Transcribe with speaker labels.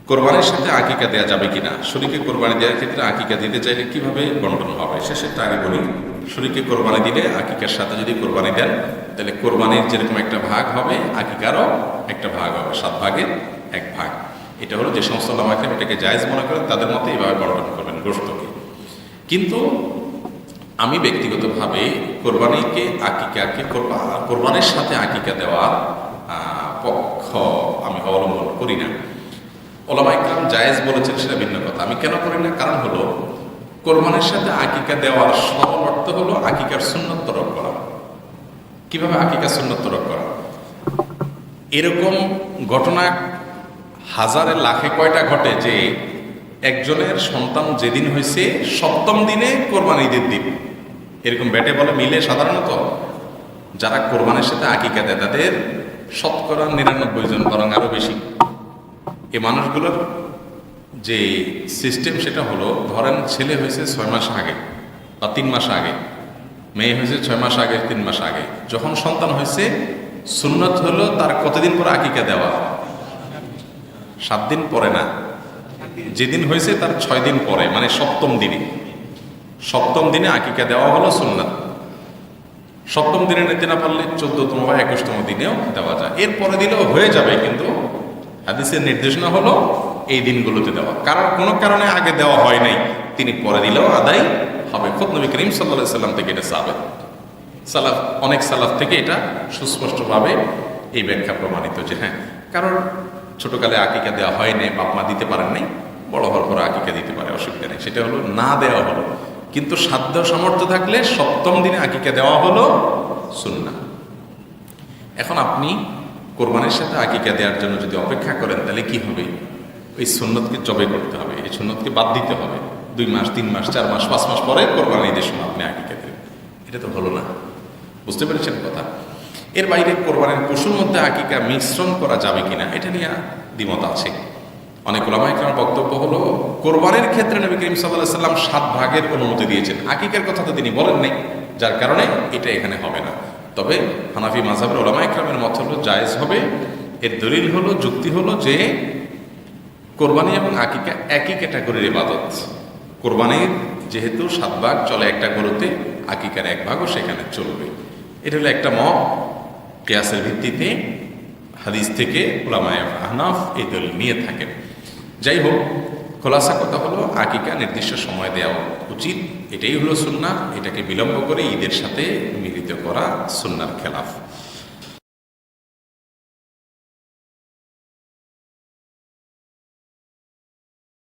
Speaker 1: কোরবানির সাথে আকিকা দেওয়া যাবে কিনা, শরীকে কোরবানি দেওয়ার ক্ষেত্রে আকিকা দিতে চাইলে কিভাবে বন্টন হবে শেষেরটা আগে বলি। শরীকে কোরবানি দিলে আকিকার সাথে যদি কোরবানি দেন তাহলে কোরবানির যেরকম একটা ভাগ হবে আকিকারও একটা ভাগ হবে, 7 ভাগের 1 ভাগ। এটা হলো যে সমস্ত ওলামায়ে কেরাম এটাকে জায়েজ মনে করেন তাদের মতে এইভাবে বন্টন করবেন গোশতকে। কিন্তু আমি ব্যক্তিগতভাবে কোরবানিকে আকিকাকে কোরবানির সাথে আকিকা দেওয়ার পক্ষ আমি অবলম্বন করি না। ওলামায়ে কেরাম জায়েজ বলেছেন সেটা ভিন্ন কথা, আমি কেন করি না? কারণ হলো কোরবানির সাথে আকিকা দেওয়ার সরল অর্থ হলো আকিকার সুন্নত তরক করা। কিভাবে আকিকা সুন্নত তরক করা? এরকম ঘটনা হাজারে লাখে কয়টা ঘটে যে একজনের সন্তান যেদিন হয়েছে 7ম দিনে কোরবানি ঈদের দিন, এরকম ব্যাটে বলে মিলে সাধারণত যারা কোরবানির সাথে আকিকা দেয় তাদের শতকরা 99 জন, বরং আরো বেশি। এই মানুষগুলোর যে সিস্টেম সেটা হলো, ধরেন ছেলে হয়েছে 6 মাস আগে বা 3 মাস আগে, মেয়ে হয়েছে 6 মাস আগে 3 মাস আগে, যখন সন্তান হয়েছে সুন্নত হলো তার কতদিন পরে আকিকা দেওয়া? 7 দিন পরে না, যেদিন হয়েছে তার 6 দিন পরে, মানে 7ম দিনে। 7ম দিনে আকিকা দেওয়া হলো সুন্নাত। 7ম দিনে নিতে না পারলে 14তম বা 21তম দিনেও দেওয়া যায়, এরপরে দিলেও হয়ে যাবে, কিন্তু হাদিসের নির্দেশনা হলো এই দিনগুলোতে দেওয়া। কারণ কোনো কারণে আগে দেওয়া হয় নাই, তিনি পরে দিলেও আদায় হবে। খোদ নবী করিম সাল্লাল্লাহু আলাইহি সাল্লাম থেকে এটা সাবেত, সালাফ অনেক সালাফ থেকে এটা সুস্পষ্টভাবে এই ব্যাখ্যা প্রমাণিত যে হ্যাঁ, কারণ ছোটকালে আকিকা দেওয়া হয় নাই, বাপ মা দিতে পারেন নাই, বড় হওয়ার পর আকিকা দিতে পারে, অসুবিধা নেই। সেটা হলো না দেওয়া হলো, কিন্তু সাধ্য সামর্থ্য থাকলে 7ম দিনে আকিকা দেওয়া হলো সুন্নাহ। এখন আপনি কোরবানির সাথে আকিকা দেওয়ার জন্য যদি অপেক্ষা করেন তাহলে কি হবে? ওই সুন্নতকে জবে করতে হবে, এই সুন্নতকে বাদ দিতে হবে। 2 মাস 3 মাস 4 মাস 5 মাস পরে কোরবানি ঈদের সময় আপনি আকিকা দেবেন, এটা তো হলো না। বুঝতে পেরেছেন কথা? এর বাইরে কোরবানির পশুর মধ্যে আকিকা মিশ্রণ করা যাবে কিনা এটা নিয়ে দ্বিমত আছে। অনেক ওলামায়ে কেরামের বক্তব্য হলো কোরবানির ক্ষেত্রে নবী করিম সাল্লাল্লাহু আলাইহি সাল্লাম 7 ভাগের অনুমতি দিয়েছেন, আকিকার কথা তো তিনি বলেন নাই, যার কারণে এটা এখানে হবে না। তবে হানাফি মাযহাবের ওলামায়ে কেরামের মত হলো জায়েজ হবে। এর দলিল হলো, যুক্তি হলো যে কোরবানি এবং আকিকা একই ক্যাটাগরির ইবাদত। কোরবানির যেহেতু 7 ভাগ চলে একটা গরুতে, আকিকার 1 ভাগও সেখানে চলবে। এটা হলো একটা মত, কিয়াসের ভিত্তিতে হাদিস থেকে উলামায়ে আহনাফ এই দলিল নিয়ে থাকেন। যাই হোক, খোলাসা কথা হলো আকিকা নির্দিষ্ট সময় দেওয়া উচিত, এটাই হলো সুন্নাহ। এটাকে বিলম্ব করে ঈদের সাথে মিলিত করা সুন্নাহর খেলাফ।